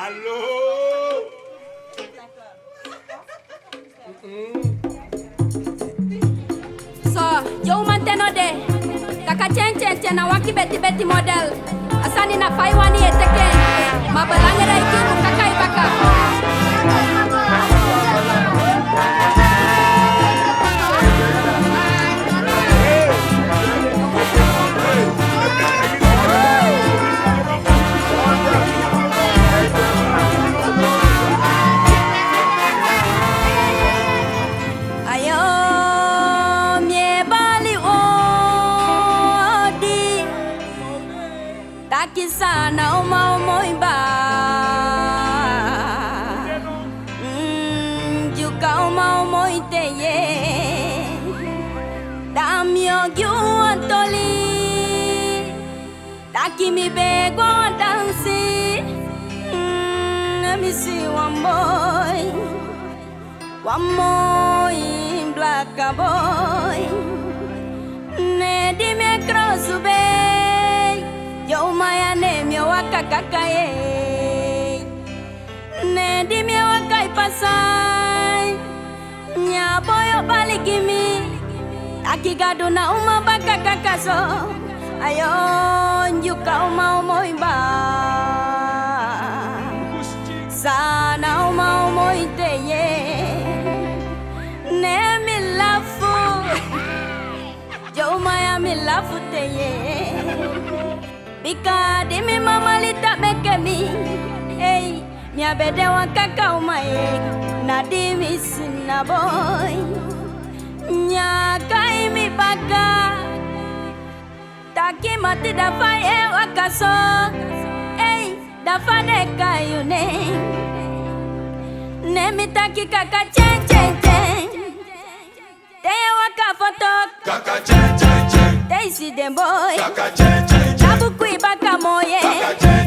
Allo. So, yo manteno de kaka chen na waki beti model asani na faiwani eteke mabalangera ikibu kaka ibaka Takisana umoimba Juka umoiteye Damio gyuantoli Takimi bego dansi Let me see one boy black boy Nedi me cross Yo maya name yo wakakakaye Nedi mi wakai pasai Nya boyo baligimi Akigado na uma bakakakaso Ayo nyuka uma umoimba Sana uma umoiteye Ne milafu Yo maya milafu teye Bika di mi mama lita beke mi Hey, mi abede wa kaka umaye Na di mi sina boy Nya kai mi baka Taki mati dafa ye wakaso Hey, dafa deka yune Ne mi taki kaka chen Te waka foto Kaka chen. Te si den boy Kaka chen. Tabu kui baka moye